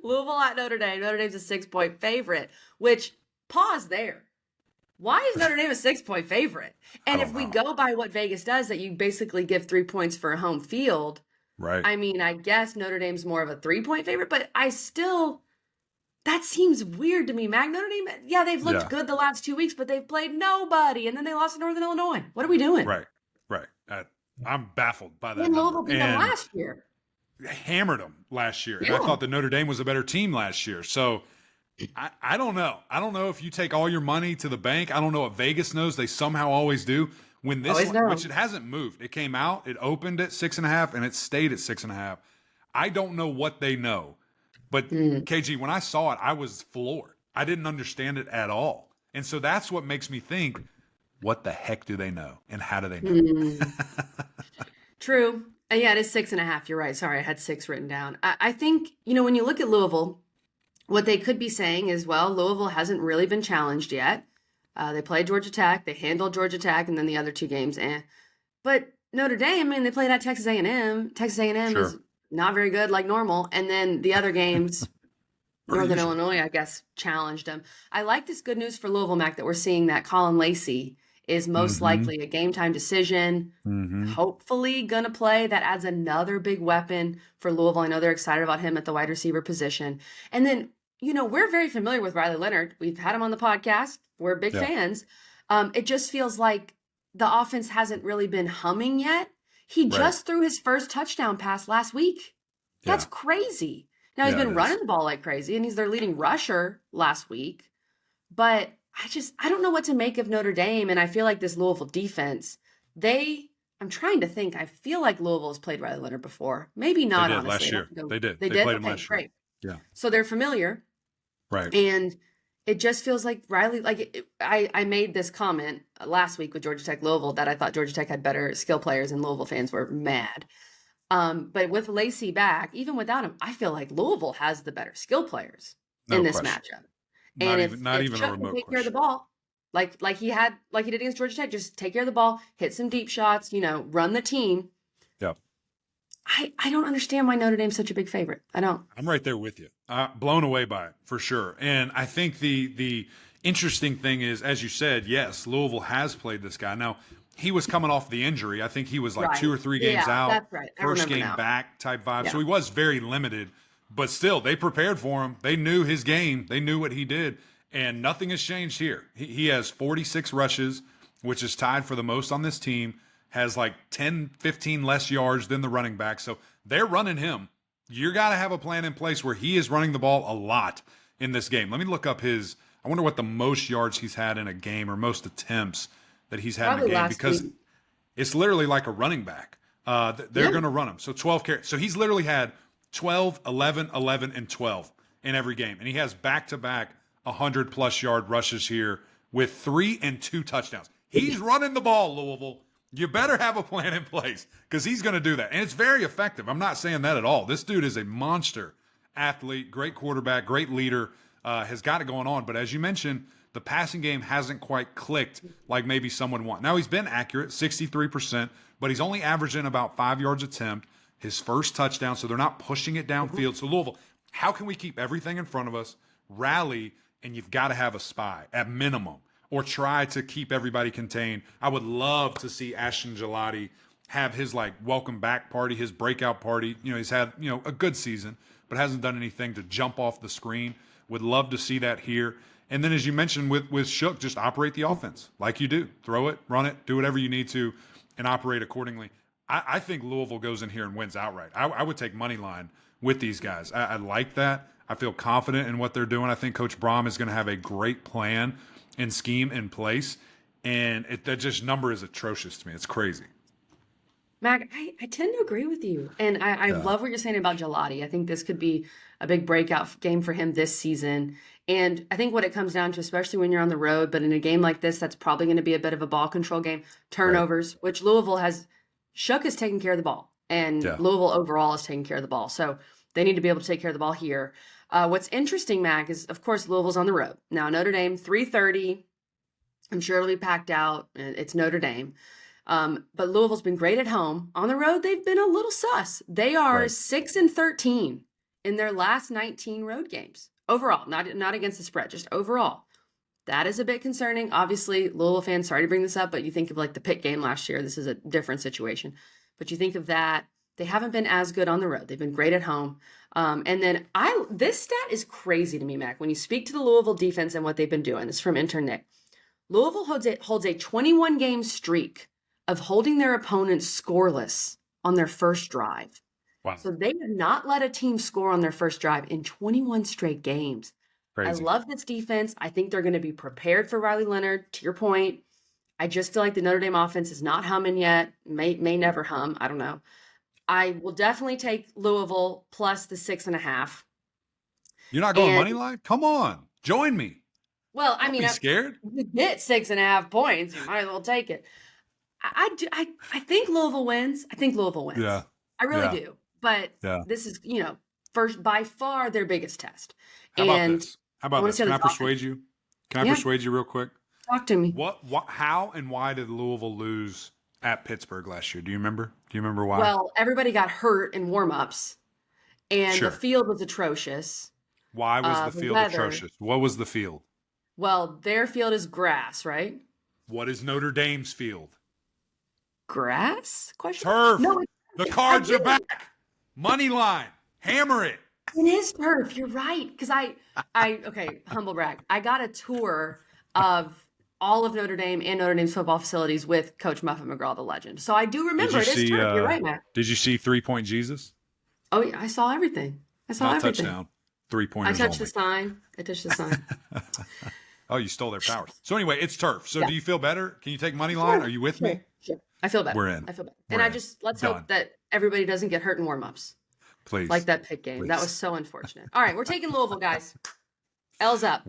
Louisville at Notre Dame. Notre Dame's a 6-point favorite, which, pause there. Why is Notre Dame a 6-point favorite? And if we go by what Vegas does, that you basically give 3 points for a home field, Right. I mean, I guess Notre Dame's more of a 3-point favorite, but that seems weird to me, Mac. Notre Dame, yeah, they've looked good the last 2 weeks, but they've played nobody, and then they lost to Northern Illinois. What are we doing? Right. I'm baffled by that. And Louisville beat them last year. Hammered them last year. Yeah. And I thought that Notre Dame was a better team last year. So I don't know. I don't know if you take all your money to the bank. I don't know what Vegas knows. They somehow always do. When this, which it hasn't moved. It came out, it opened at 6.5, and it stayed at 6.5. I don't know what they know. But KG, when I saw it, I was floored. I didn't understand it at all. And so that's what makes me think, what the heck do they know? And how do they know? True. Yeah, it is 6.5. You're right. Sorry, I had 6 written down. I think, when you look at Louisville, what they could be saying is, well, Louisville hasn't really been challenged yet. They played Georgia Tech. They handled Georgia Tech, and then the other 2 games, But Notre Dame, they played at Texas A&M. Texas A&M is not very good like normal. And then the other games, Northern Illinois, I guess, challenged them. I like this good news for Louisville, Mac, that we're seeing that Colin Lacey is most likely a game-time decision, hopefully going to play. That adds another big weapon for Louisville. I know they're excited about him at the wide receiver position. And then, we're very familiar with Riley Leonard. We've had him on the podcast. We're big fans. It just feels like the offense hasn't really been humming yet. He just threw his first touchdown pass last week. That's crazy. Now, he's been running the ball like crazy, and he's their leading rusher last week. But I don't know what to make of Notre Dame, and I feel like this Louisville defense, I'm trying to think. I feel like Louisville has played Riley Leonard before. Maybe not, honestly. Last year. They did. They played him last year. Great. Yeah. So they're familiar. Right. And it just feels like Riley, I made this comment last week with Georgia Tech Louisville that I thought Georgia Tech had better skill players, and Louisville fans were mad. But with Lacey back, even without him, I feel like Louisville has the better skill players in this matchup. And if Chuck can take care of the ball, like he did against Georgia Tech, just take care of the ball, hit some deep shots, run the team. Yep. I don't understand why Notre Dame's such a big favorite. I don't. I'm right there with you. Blown away by it, for sure. And I think the interesting thing is, as you said, yes, Louisville has played this guy. Now, he was coming off the injury. I think he was 2 or 3 games out. That's right. First game back type vibe. Yeah. So he was very limited. But still, they prepared for him. They knew his game. They knew what he did. And nothing has changed here. He has 46 rushes, which is tied for the most on this team. Has 10, 15 less yards than the running back. So they're running him. You got to have a plan in place where he is running the ball a lot in this game. Let me look up I wonder what the most yards he's had in a game, or most attempts that he's had in a game, because it's literally like a running back. They're going to run him. So 12 carries. So he's literally had 12, 11, 11, and 12 in every game. And he has back-to-back 100-plus yard rushes here with 3 and 2 touchdowns. He's running the ball, Louisville. You better have a plan in place, because he's going to do that. And it's very effective. I'm not saying that at all. This dude is a monster athlete, great quarterback, great leader, has got it going on. But as you mentioned, the passing game hasn't quite clicked like maybe someone wants. Now, he's been accurate, 63%, but he's only averaging about 5 yards attempt, his first touchdown, so they're not pushing it downfield. So Louisville, how can we keep everything in front of us, rally, and you've got to have a spy at minimum, or try to keep everybody contained. I would love to see Ashton Gelati have his welcome back party, his breakout party. He's had, a good season, but hasn't done anything to jump off the screen. Would love to see that here. And then, as you mentioned with Shook, just operate the offense like you do. Throw it, run it, do whatever you need to, and operate accordingly. I think Louisville goes in here and wins outright. I would take money line with these guys. I like that. I feel confident in what they're doing. I think Coach Braum is going to have a great plan and scheme in place. And that just number is atrocious to me. It's crazy. Mac, I tend to agree with you. And I love what you're saying about Gelati. I think this could be a big breakout game for him this season. And I think what it comes down to, especially when you're on the road, but in a game like this, that's probably going to be a bit of a ball control game. Turnovers, which Louisville has. Shook is taking care of the ball. And Louisville overall is taking care of the ball. So they need to be able to take care of the ball here. What's interesting, Mac, is, of course, Louisville's on the road. Now, Notre Dame, 3:30. I'm sure it'll be packed out. It's Notre Dame. But Louisville's been great at home. On the road, they've been a little sus. They are 6-13 in their last 19 road games. Overall, not against the spread, just overall. That is a bit concerning. Obviously, Louisville fans, sorry to bring this up, but you think of like the Pitt game last year. This is a different situation. But you think of that. They haven't been as good on the road. They've been great at home. And then this stat is crazy to me, Mac. When you speak to the Louisville defense and what they've been doing, this is from intern Nick. Louisville holds a 21-game streak of holding their opponents scoreless on their first drive. Wow. So they have not let a team score on their first drive in 21 straight games. Crazy. I love this defense. I think they're going to be prepared for Riley Leonard, to your point. I just feel like the Notre Dame offense is not humming yet, may never hum. I don't know. I will definitely take Louisville plus the 6.5. You're not going money line? Come on. Join me. Well, Don't be scared. You get 6.5 points. You might as well take it. I think Louisville wins. I think Louisville wins. Yeah. I really do. But this is, first by far their biggest test. How about this? Can I persuade you? Can I persuade you real quick? Talk to me. What, how, and why did Louisville lose at Pittsburgh last year? Do you remember? Do you remember why? Well, everybody got hurt in warm-ups, and the field was atrocious. Why was the field atrocious? What was the field? Well, their field is grass, right? What is Notre Dame's field? Grass? Turf. No, the cards are back. Money line. Hammer it. It is turf. You're right. Because okay, humble brag. I got a tour of all of Notre Dame and Notre Dame's football facilities with Coach Muffet McGraw, the legend. So I do remember it is turf. You're right, Matt. Did you see 3-point Jesus? Oh, yeah. I saw everything. Not touchdown. 3-pointers I touched the sign. Oh, you stole their powers. So anyway, it's turf. So do you feel better? Can you take money line? Are you with me? Sure. I feel better. We're in. I feel better. And let's hope that everybody doesn't get hurt in warm-ups. Please. Like that Pitt game. That was so unfortunate. All right, we're taking Louisville, guys. L's up.